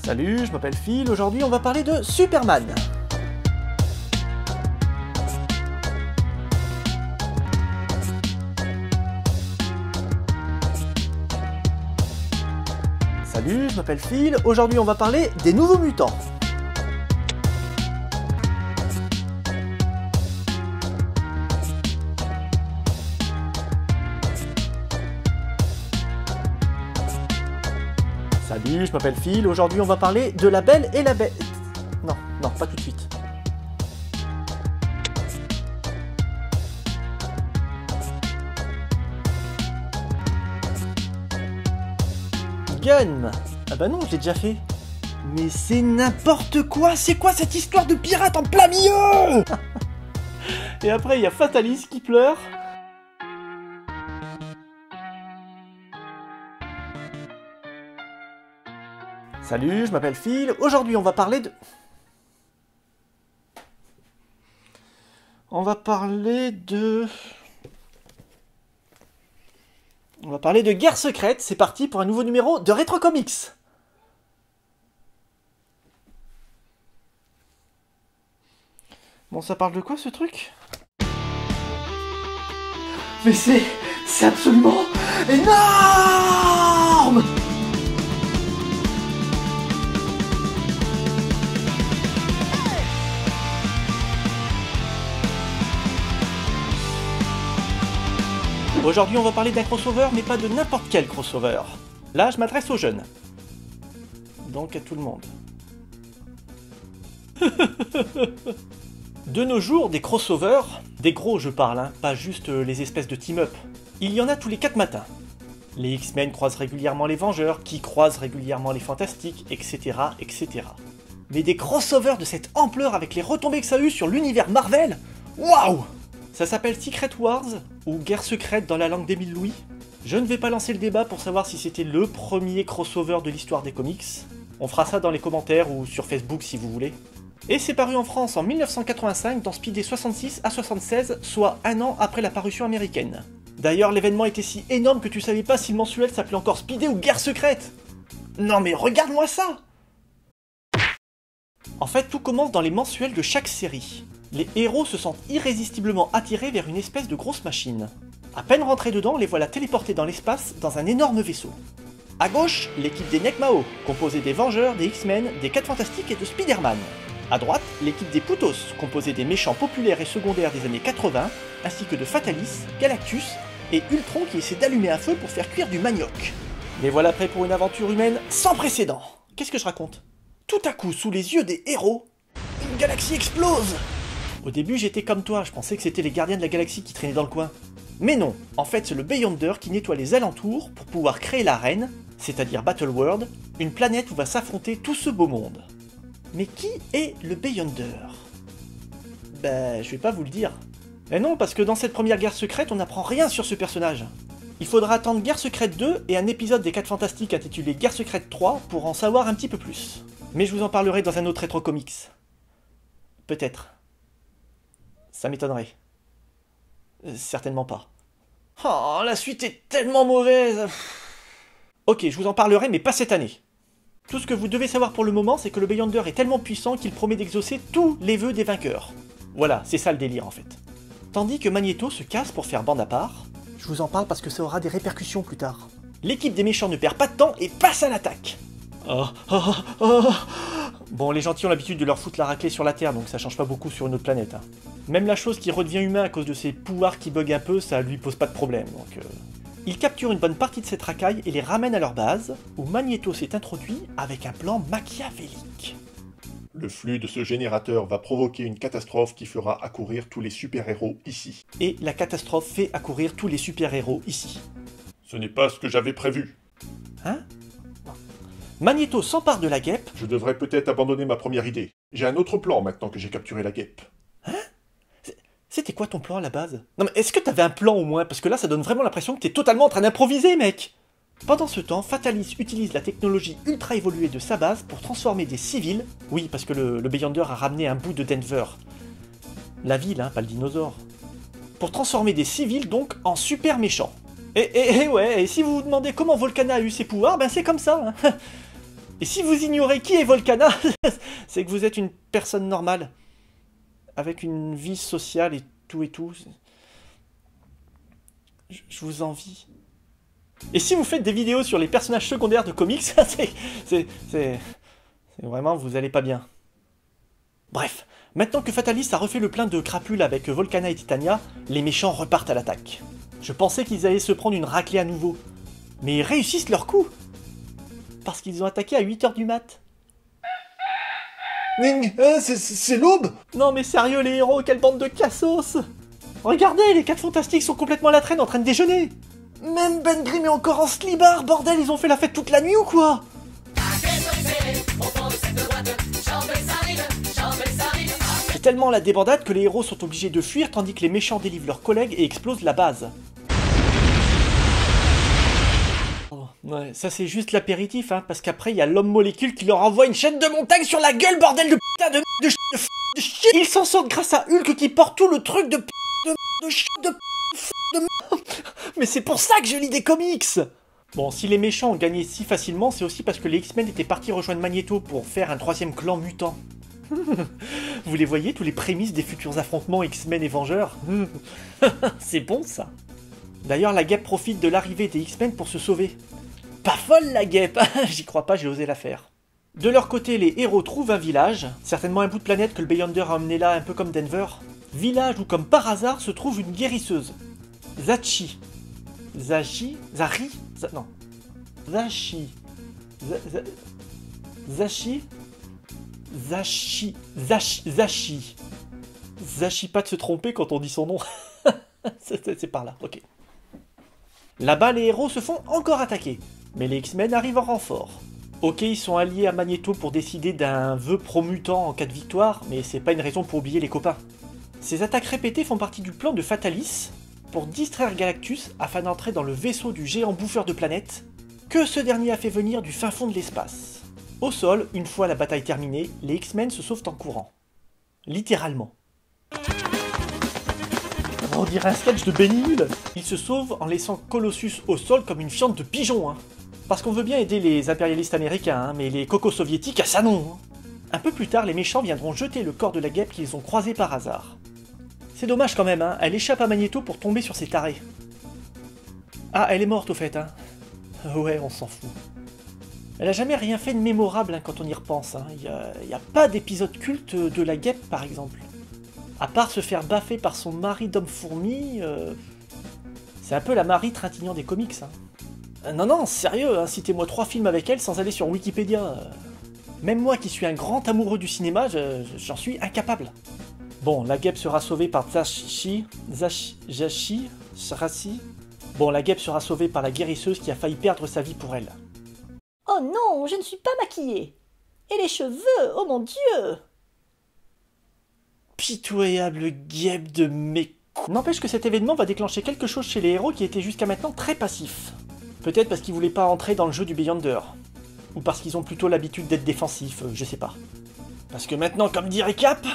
Salut, je m'appelle Phil, aujourd'hui on va parler de Superman. Salut, je m'appelle Phil, aujourd'hui on va parler des Nouveaux Mutants. Salut, je m'appelle Phil, aujourd'hui on va parler de La Belle et la Bête. Non, pas tout de suite. Gun. Ah bah non, je l'ai déjà fait. Mais c'est n'importe quoi, c'est quoi cette histoire de pirate en plein milieu? Et après il y a Fatalis qui pleure. Salut, je m'appelle Phil, aujourd'hui on va parler de... On va parler de Guerre Secrète, c'est parti pour un nouveau numéro de Retro Comics. Bon, ça parle de quoi ce truc? Mais c'est absolument énorme! Aujourd'hui, on va parler d'un crossover, mais pas de n'importe quel crossover. Là, je m'adresse aux jeunes. Donc à tout le monde. De nos jours, des crossovers, des gros je parle, hein, pas juste les espèces de team-up. Il y en a tous les 4 matins. Les X-Men croisent régulièrement les Vengeurs, qui croisent régulièrement les Fantastiques, etc., etc. Mais des crossovers de cette ampleur avec les retombées que ça a eu sur l'univers Marvel, waouh! Ça s'appelle Secret Wars, ou Guerre Secrète dans la langue d'Émile Louis. Je ne vais pas lancer le débat pour savoir si c'était le premier crossover de l'histoire des comics. On fera ça dans les commentaires ou sur Facebook si vous voulez. Et c'est paru en France en 1985 dans Speedy 66 à 76, soit un an après la parution américaine. D'ailleurs, l'événement était si énorme que tu savais pas si le mensuel s'appelait encore Speedy ou Guerre Secrète. Non mais regarde-moi ça! En fait, tout commence dans les mensuels de chaque série. Les héros se sentent irrésistiblement attirés vers une espèce de grosse machine. À peine rentrés dedans, les voilà téléportés dans l'espace dans un énorme vaisseau. À gauche, l'équipe des Necmao, composée des Vengeurs, des X-Men, des 4 Fantastiques et de Spider-Man. À droite, l'équipe des Putos, composée des méchants populaires et secondaires des années 80, ainsi que de Fatalis, Galactus et Ultron qui essaie d'allumer un feu pour faire cuire du manioc. Les voilà prêts pour une aventure humaine sans précédent. Qu'est-ce que je raconte? Tout à coup, sous les yeux des héros, une galaxie explose! Au début, j'étais comme toi, je pensais que c'était les gardiens de la galaxie qui traînaient dans le coin. Mais non, en fait, c'est le Beyonder qui nettoie les alentours pour pouvoir créer l'arène, c'est-à-dire Battleworld, une planète où va s'affronter tout ce beau monde. Mais qui est le Beyonder? Ben, je vais pas vous le dire. Et non, parce que dans cette première guerre secrète, on n'apprend rien sur ce personnage. Il faudra attendre Guerre Secrète 2 et un épisode des 4 Fantastiques intitulé Guerre Secrète 3 pour en savoir un petit peu plus. Mais je vous en parlerai dans un autre Retro Comics. Peut-être. Ça m'étonnerait. Certainement pas. Oh, la suite est tellement mauvaise. Ok, je vous en parlerai, mais pas cette année. Tout ce que vous devez savoir pour le moment, c'est que le Beyonder est tellement puissant qu'il promet d'exaucer tous les vœux des vainqueurs. Voilà, c'est ça le délire en fait. Tandis que Magneto se casse pour faire bande à part. Je vous en parle parce que ça aura des répercussions plus tard. L'équipe des méchants ne perd pas de temps et passe à l'attaque. Bon, les gentils ont l'habitude de leur foutre la raclée sur la Terre, donc ça change pas beaucoup sur une autre planète. Hein. Même la chose qui redevient humain à cause de ses pouvoirs qui bug un peu, ça lui pose pas de problème, donc... Ils capturent une bonne partie de cette racaille et les ramènent à leur base, où Magneto s'est introduit avec un plan machiavélique. Le flux de ce générateur va provoquer une catastrophe qui fera accourir tous les super-héros ici. Et la catastrophe fait accourir tous les super-héros ici. Ce n'est pas ce que j'avais prévu. Hein? Magneto s'empare de la guêpe. Je devrais peut-être abandonner ma première idée. J'ai un autre plan maintenant que j'ai capturé la guêpe. Hein? C'était quoi ton plan à la base? Non mais est-ce que t'avais un plan au moins? Parce que là ça donne vraiment l'impression que t'es totalement en train d'improviser, mec! Pendant ce temps, Fatalis utilise la technologie ultra évoluée de sa base pour transformer des civils... Oui, parce que le Beyonder a ramené un bout de Denver. La ville, hein, pas le dinosaure. Pour transformer des civils donc en super méchants. Et ouais, et si vous vous demandez comment Volcana a eu ses pouvoirs, ben c'est comme ça. Hein. Et si vous ignorez qui est Volcana, c'est que vous êtes une personne normale, avec une vie sociale et tout et tout. Je vous envie. Et si vous faites des vidéos sur les personnages secondaires de comics, c'est vraiment, vous allez pas bien. Bref, maintenant que Fatalis a refait le plein de crapules avec Volcana et Titania, les méchants repartent à l'attaque. Je pensais qu'ils allaient se prendre une raclée à nouveau. Mais ils réussissent leur coup. Parce qu'ils ont attaqué à 8h du mat. C'est l'aube. Non mais sérieux les héros, quelle bande de cassos! Regardez, les 4 fantastiques sont complètement à la traîne en train de déjeuner. Même Ben Grimm est encore en slibard, bordel, ils ont fait la fête toute la nuit ou quoi? C'est tellement la débandade que les héros sont obligés de fuir tandis que les méchants délivrent leurs collègues et explosent la base. Oh, ouais, ça c'est juste l'apéritif, hein, parce qu'après il y a l'homme molécule qui leur envoie une chaîne de montagne sur la gueule, bordel de putain de shit. Ils s'en sortent grâce à Hulk qui porte tout le truc de Mais c'est pour ça que je lis des comics. Bon, si les méchants ont gagné si facilement, c'est aussi parce que les X-Men étaient partis rejoindre Magneto pour faire un 3e clan mutant. Vous les voyez, tous les prémices des futurs affrontements X-Men et Vengeurs? C'est bon ça. D'ailleurs, la guêpe profite de l'arrivée des X-Men pour se sauver. Pas folle la guêpe. J'y crois pas, j'ai osé la faire. De leur côté, les héros trouvent un village, certainement un bout de planète que le Beyonder a emmené là un peu comme Denver. Village où comme par hasard se trouve une guérisseuse. Zachi. Zachi? Zari? Non. Zachi. Zachi? Zachi. Zachi. Zachi, pas de se tromper quand on dit son nom. C'est par là, ok. Là-bas, les héros se font encore attaquer. Mais les X-Men arrivent en renfort. Ok, ils sont alliés à Magneto pour décider d'un vœu pro-mutant en cas de victoire, mais c'est pas une raison pour oublier les copains. Ces attaques répétées font partie du plan de Fatalis pour distraire Galactus afin d'entrer dans le vaisseau du géant bouffeur de planètes que ce dernier a fait venir du fin fond de l'espace. Au sol, une fois la bataille terminée, les X-Men se sauvent en courant. Littéralement. On dirait un sketch de Benny Hill. Ils se sauvent en laissant Colossus au sol comme une fiente de pigeon. Hein. Parce qu'on veut bien aider les impérialistes américains, hein, mais les cocos soviétiques, à ça non. Un peu plus tard, les méchants viendront jeter le corps de la guêpe qu'ils ont croisé par hasard. C'est dommage quand même, hein, elle échappe à Magneto pour tomber sur ses tarés. Ah, elle est morte au fait, hein. Ouais, on s'en fout. Elle a jamais rien fait de mémorable hein, quand on y repense. Hein. Y a pas d'épisode culte de la guêpe, par exemple. À part se faire baffer par son mari d'homme-fourmi, c'est un peu la Marie Trintignant des comics. Hein. Non, sérieux, hein, citez-moi 3 films avec elle sans aller sur Wikipédia. Même moi qui suis un grand amoureux du cinéma, j'en suis incapable. Bon, la guêpe sera sauvée par Zachi. Bon, la guêpe sera sauvée par la guérisseuse qui a failli perdre sa vie pour elle. Oh non, je ne suis pas maquillée. Et les cheveux, oh mon Dieu! Pitoyable guêpe de mes... N'empêche que cet événement va déclencher quelque chose chez les héros qui étaient jusqu'à maintenant très passifs. Peut-être parce qu'ils voulaient pas entrer dans le jeu du Beyonder. Ou parce qu'ils ont plutôt l'habitude d'être défensifs, je sais pas. Parce que maintenant, comme dirait Cap,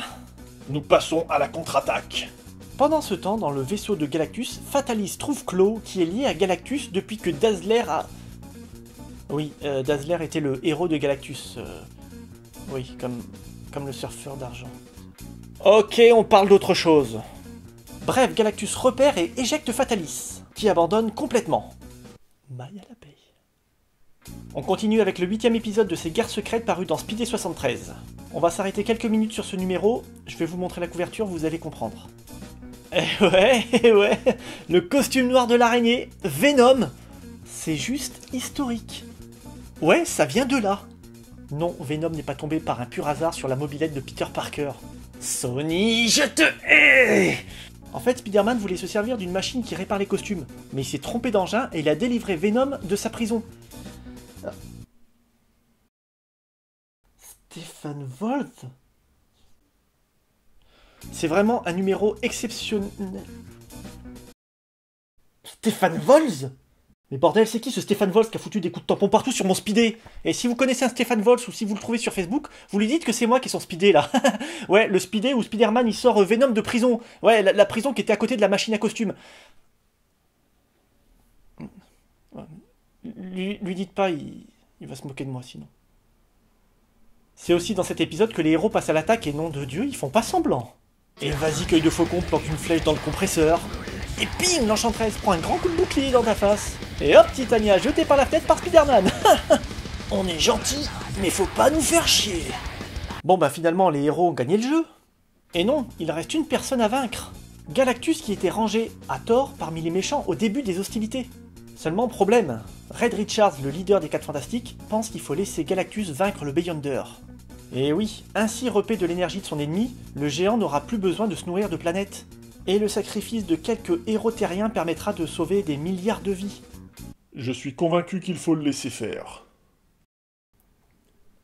nous passons à la contre-attaque. Pendant ce temps, dans le vaisseau de Galactus, Fatalis trouve Klaw, qui est lié à Galactus depuis que Dazzler a... Oui, Dazzler était le héros de Galactus. Oui, comme le surfeur d'argent. Ok, on parle d'autre chose. Bref, Galactus repère et éjecte Fatalis, qui abandonne complètement. Maille à la paye. On continue avec le 8e épisode de ces guerres secrètes paru dans Speedy 73. On va s'arrêter quelques minutes sur ce numéro, je vais vous montrer la couverture, vous allez comprendre. Ouais, le costume noir de l'araignée, Venom, c'est juste historique. Ouais, ça vient de là. Non, Venom n'est pas tombé par un pur hasard sur la mobilette de Peter Parker. Sony, je te hais! En fait, Spider-Man voulait se servir d'une machine qui répare les costumes, mais il s'est trompé d'engin et il a délivré Venom de sa prison. Stephen Wolf? C'est vraiment un numéro exceptionnel. Stephen Wolf? Mais bordel, c'est qui ce Stephen Wolf qui a foutu des coups de tampon partout sur mon speedé? Et si vous connaissez un Stephen Wolf ou si vous le trouvez sur Facebook, vous lui dites que c'est moi qui ai son speedé là. Ouais, le speedé où Spider-Man il sort Venom de prison. Ouais, la prison qui était à côté de la machine à costume. Lui dites pas, il va se moquer de moi sinon. C'est aussi dans cet épisode que les héros passent à l'attaque et nom de Dieu, ils font pas semblant. Et vas-y, qu'œil de faucon, plante une flèche dans le compresseur. Et ping, l'enchanteresse prend un grand coup de bouclier dans ta face. Et hop, Titania, jetée par la fenêtre par Spider-Man. On est gentil, mais faut pas nous faire chier. Bon bah finalement, les héros ont gagné le jeu. Et non, il reste une personne à vaincre. Galactus qui était rangé, à tort, parmi les méchants au début des hostilités. Seulement problème, Reed Richards, le leader des 4 Fantastiques, pense qu'il faut laisser Galactus vaincre le Beyonder. Et oui, ainsi repé de l'énergie de son ennemi, le géant n'aura plus besoin de se nourrir de planètes. Et le sacrifice de quelques héros terriens permettra de sauver des milliards de vies. Je suis convaincu qu'il faut le laisser faire.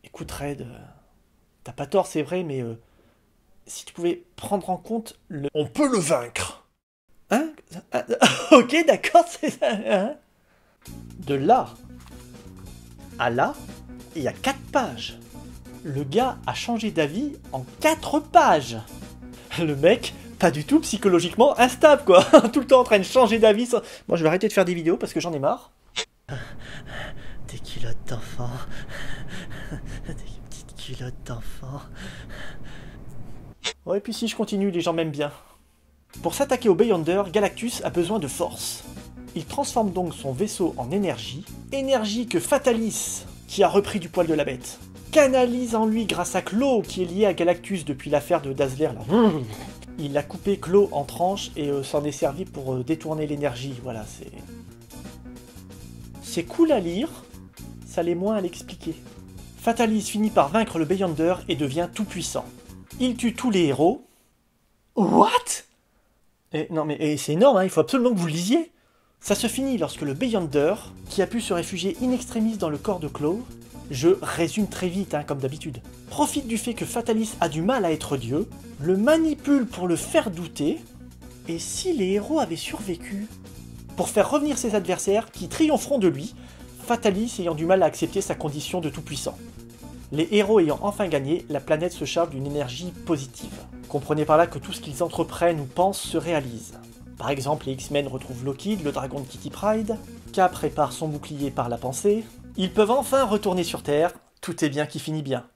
Écoute Reed, t'as pas tort c'est vrai, mais si tu pouvais prendre en compte le... On peut le vaincre. Hein? Ok, d'accord, c'est ça. Hein? De là à là, il y a 4 pages. Le gars a changé d'avis en 4 pages. Le mec, pas du tout psychologiquement instable, quoi. Tout le temps en train de changer d'avis. Moi, je vais arrêter de faire des vidéos parce que j'en ai marre. Des culottes d'enfant. Des petites culottes d'enfant. Ouais, et puis si je continue, les gens m'aiment bien. Pour s'attaquer au Beyonder, Galactus a besoin de force. Il transforme donc son vaisseau en énergie, énergie que Fatalis, qui a repris du poil de la bête, canalise en lui grâce à Klaw, qui est lié à Galactus depuis l'affaire de Dazzler. Là. Il a coupé Klaw en tranches et s'en est servi pour détourner l'énergie. Voilà, c'est... C'est cool à lire, ça l'est moins à l'expliquer. Fatalis finit par vaincre le Beyonder et devient tout puissant. Il tue tous les héros. What? Non mais c'est énorme, hein, il faut absolument que vous le lisiez. Ça se finit lorsque le Beyonder, qui a pu se réfugier in extremis dans le corps de Klaw, je résume très vite, hein, comme d'habitude, profite du fait que Fatalis a du mal à être Dieu, le manipule pour le faire douter, et si les héros avaient survécu? Pour faire revenir ses adversaires qui triompheront de lui, Fatalis ayant du mal à accepter sa condition de tout-puissant. Les héros ayant enfin gagné, la planète se charge d'une énergie positive. Comprenez par là que tout ce qu'ils entreprennent ou pensent se réalise. Par exemple, les X-Men retrouvent Loki, le dragon de Kitty Pryde, Cap répare son bouclier par la pensée, ils peuvent enfin retourner sur Terre, tout est bien qui finit bien.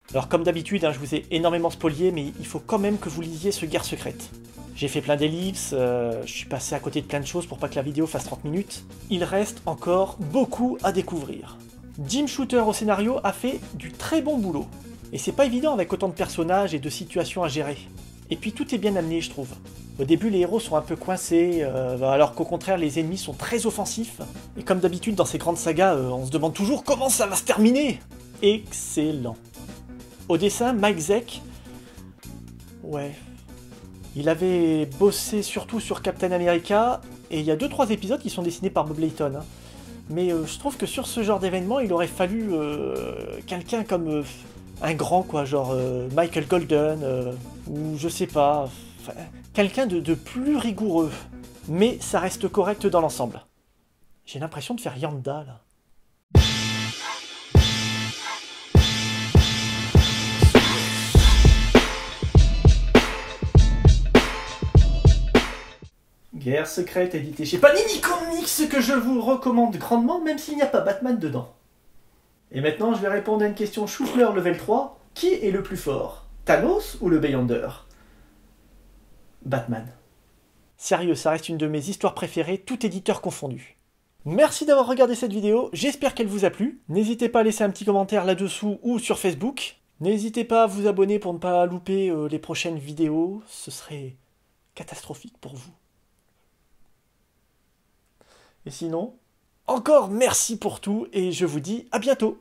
Alors comme d'habitude, hein, je vous ai énormément spolié, mais il faut quand même que vous lisiez ce Guerre secrète. J'ai fait plein d'ellipses, je suis passé à côté de plein de choses pour pas que la vidéo fasse 30 minutes. Il reste encore beaucoup à découvrir. Jim Shooter au scénario a fait du très bon boulot. Et c'est pas évident avec autant de personnages et de situations à gérer. Et puis tout est bien amené, je trouve. Au début, les héros sont un peu coincés, alors qu'au contraire, les ennemis sont très offensifs. Et comme d'habitude, dans ces grandes sagas, on se demande toujours comment ça va se terminer. Excellent. Au dessin, Mike Zeck... Ouais... Il avait bossé surtout sur Captain America, et il y a 2-3 épisodes qui sont dessinés par Bob Layton. Hein. Mais je trouve que sur ce genre d'événement, il aurait fallu quelqu'un comme un grand, quoi, genre Michael Golden, ou je sais pas, quelqu'un de plus rigoureux. Mais ça reste correct dans l'ensemble. J'ai l'impression de faire Yanda, là. Guerre secrète édité chez Panini Comics que je vous recommande grandement, même s'il n'y a pas Batman dedans. Et maintenant, je vais répondre à une question chou-fleur level 3. Qui est le plus fort? Thanos ou le Beyonder? Batman. Sérieux, ça reste une de mes histoires préférées, tout éditeur confondu. Merci d'avoir regardé cette vidéo, j'espère qu'elle vous a plu. N'hésitez pas à laisser un petit commentaire là-dessous ou sur Facebook. N'hésitez pas à vous abonner pour ne pas louper les prochaines vidéos, ce serait catastrophique pour vous. Et sinon, encore merci pour tout et je vous dis à bientôt.